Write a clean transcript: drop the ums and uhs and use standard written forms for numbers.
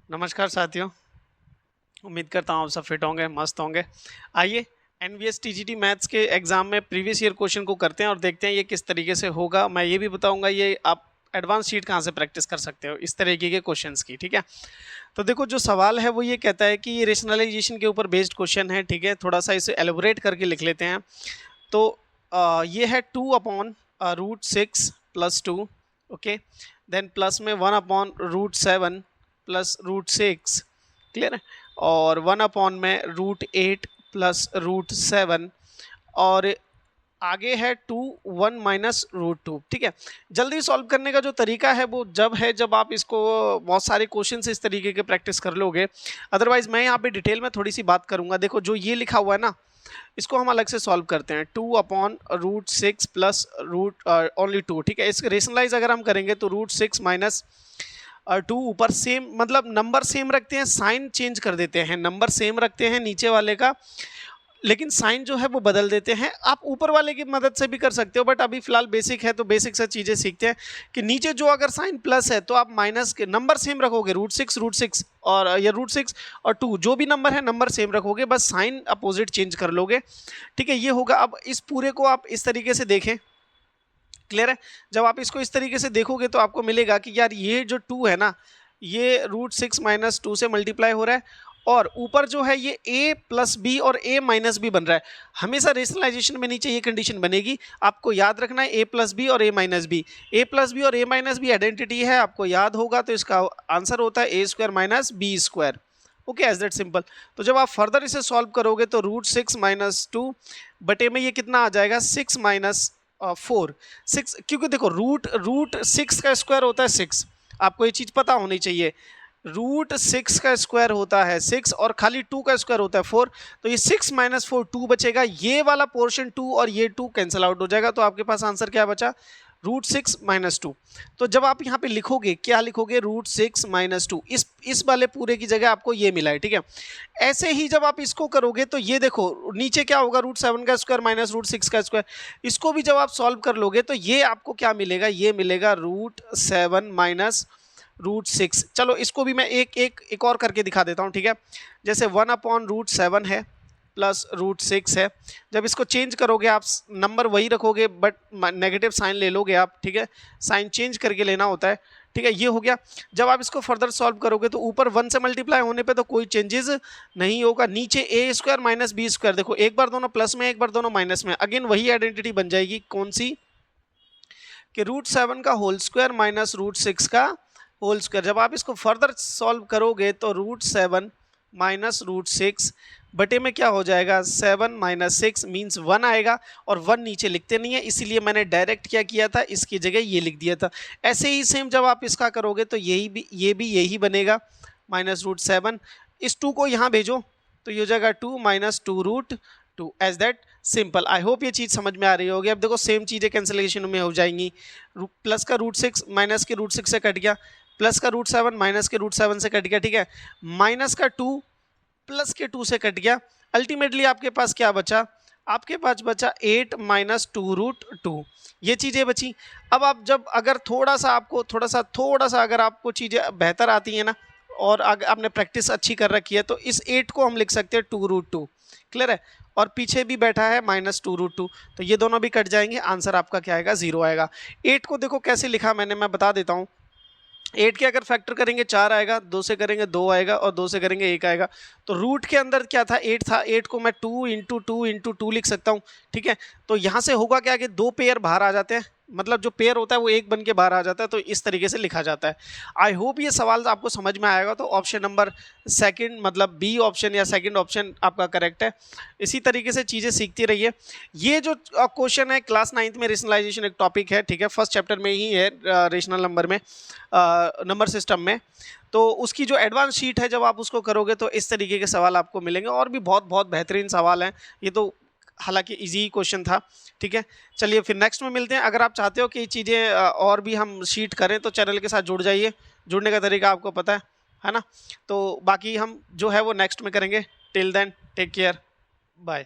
नमस्कार साथियों, उम्मीद करता हूँ आप सब फिट होंगे, मस्त होंगे। आइए एनवीएस टीजीटी मैथ्स के एग्जाम में प्रीवियस ईयर क्वेश्चन को करते हैं और देखते हैं ये किस तरीके से होगा। मैं ये भी बताऊंगा ये आप एडवांस शीट कहाँ से प्रैक्टिस कर सकते हो इस तरीके के क्वेश्चंस की, ठीक है। तो देखो जो सवाल है वो ये कहता है कि ये रेशनलाइजेशन के ऊपर बेस्ड क्वेश्चन है, ठीक है। थोड़ा सा इसे एलोबरेट करके लिख लेते हैं। तो ये है 2/√6 + 2, ओके। देन प्लस में 1/√7 + √6, क्लियर है। और 1 में √8 + √7 और आगे है 2 1 - √2, ठीक है। जल्दी सॉल्व करने का जो तरीका है वो जब आप इसको बहुत सारे क्वेश्चन इस तरीके के प्रैक्टिस कर लोगे। अदरवाइज मैं यहाँ पे डिटेल में थोड़ी सी बात करूंगा। देखो जो ये लिखा हुआ है ना, इसको हम अलग से सॉल्व करते हैं। 2/√6 + ओनली 2, ठीक है। इसका रेशनलाइज अगर हम करेंगे तो √6 - 2 ऊपर सेम, मतलब नंबर सेम रखते हैं, साइन चेंज कर देते हैं। नंबर सेम रखते हैं नीचे वाले का, लेकिन साइन जो है वो बदल देते हैं। आप ऊपर वाले की मदद से भी कर सकते हो, बट अभी फिलहाल बेसिक है तो बेसिक से चीज़ें सीखते हैं कि नीचे जो अगर साइन प्लस है तो आप माइनस के नंबर सेम रखोगे। √6 और या √6 और 2 जो भी नंबर है नंबर सेम रखोगे, बस साइन अपोजिट चेंज कर लोगे, ठीक है। ये होगा। अब इस पूरे को आप इस तरीके से देखें, क्लियर है। जब आप इसको इस तरीके से देखोगे तो आपको मिलेगा कि यार ये जो 2 है ना, ये √6 - 2 से मल्टीप्लाई हो रहा है और ऊपर जो है ये a + b और a - b बन रहा है। हमेशा रेशनलाइजेशन में नीचे ये कंडीशन बनेगी, आपको याद रखना है a + b और a - b। a + b और a - b आइडेंटिटी है, आपको याद होगा तो इसका आंसर होता है a² - b²। Okay, as that simple. तो जब आप फर्दर इसे सॉल्व करोगे तो √6 - 2 बटे में ये कितना आ जाएगा 6 - 4 6, क्योंकि देखो रूट 6 का स्क्वायर होता है 6, आपको ये चीज पता होनी चाहिए। √6 का स्क्वायर होता है 6 और खाली 2 का स्क्वायर होता है 4, तो ये 6 - 4 2 बचेगा। ये वाला पोर्शन 2 और ये 2 कैंसिल आउट हो जाएगा, तो आपके पास आंसर क्या बचा √6 - 2। तो जब आप यहाँ पे लिखोगे क्या लिखोगे √6 - 2, इस वाले पूरे की जगह आपको ये मिला है, ठीक है। ऐसे ही जब आप इसको करोगे तो ये देखो नीचे क्या होगा √7 का स्क्वायर - √6 का स्क्वायर। इसको भी जब आप सॉल्व कर लोगे तो ये आपको क्या मिलेगा, ये मिलेगा √7 - √6। चलो इसको भी मैं एक और करके दिखा देता हूँ, ठीक है। जैसे 1/√7 है प्लस √6 है। जब इसको चेंज करोगे आप नंबर वही रखोगे बट नेगेटिव साइन ले लोगे आप, ठीक है। साइन चेंज करके लेना होता है, ठीक है। ये हो गया। जब आप इसको फर्दर सॉल्व करोगे तो ऊपर 1 से मल्टीप्लाई होने पे तो कोई चेंजेस नहीं होगा। नीचे a² - b², देखो एक बार दोनों प्लस में एक बार दोनों माइनस में, अगेन वही आइडेंटिटी बन जाएगी। कौन सी कि √7 का होल स्क्वायर माइनस √6 का होल स्क्वायर। जब आप इसको फर्दर सॉल्व करोगे तो √7 - √6 बटे में क्या हो जाएगा 7 - 6 मीन्स 1 आएगा, और 1 नीचे लिखते नहीं है इसीलिए मैंने डायरेक्ट क्या किया था, इसकी जगह ये लिख दिया था। ऐसे ही सेम जब आप इसका करोगे तो ये भी यही बनेगा -√7। इस 2 को यहाँ भेजो तो ये हो जाएगा 2 - 2√2, as that simple. I hope ये चीज़ समझ में आ रही होगी। अब देखो सेम चीज़ें कैंसिलेशन में हो जाएंगी। प्लस का √6 माइनस के √6 से कट गया, प्लस का √7 माइनस के √7 से कट गया, ठीक है। माइनस का 2 प्लस के 2 से कट गया। अल्टीमेटली आपके पास क्या बचा, आपके पास बचा 8 - 2√2, ये चीज़ें बची। अब आप जब अगर थोड़ा सा अगर आपको चीज़ें बेहतर आती हैं ना, और अगर आपने प्रैक्टिस अच्छी कर रखी है तो इस 8 को हम लिख सकते हैं 2√2, क्लियर है। और पीछे भी बैठा है -2√2, तो ये दोनों भी कट जाएंगे, आंसर आपका क्या आएगा 0 आएगा। 8 को देखो कैसे लिखा मैंने, मैं बता देता हूँ। 8 के अगर फैक्टर करेंगे 4 आएगा, 2 से करेंगे 2 आएगा और 2 से करेंगे 1 आएगा। तो रूट के अंदर क्या था 8 था, 8 को मैं 2 × 2 × 2 लिख सकता हूँ, ठीक है। तो यहाँ से होगा क्या कि 2 पेयर बाहर आ जाते हैं, मतलब जो पेयर होता है वो एक बन के बाहर आ जाता है, तो इस तरीके से लिखा जाता है। आई होप ये सवाल आपको समझ में आएगा। तो ऑप्शन नंबर सेकंड, मतलब बी ऑप्शन या सेकंड ऑप्शन आपका करेक्ट है। इसी तरीके से चीज़ें सीखती रहिए। ये जो क्वेश्चन है क्लास 9th में, रेशनलाइजेशन एक टॉपिक है, ठीक है। फर्स्ट चैप्टर में ही है रेशनल नंबर में, नंबर सिस्टम में। तो उसकी जो एडवांस शीट है जब आप उसको करोगे तो इस तरीके के सवाल आपको मिलेंगे, और भी बहुत बहुत बेहतरीन सवाल हैं। ये तो हालांकि इजी क्वेश्चन था, ठीक है। चलिए फिर नेक्स्ट में मिलते हैं। अगर आप चाहते हो कि चीज़ें और भी हम शीट करें तो चैनल के साथ जुड़ जाइए। जुड़ने का तरीका आपको पता है ना। तो बाकी हम जो है वो नेक्स्ट में करेंगे। Till then take care, bye.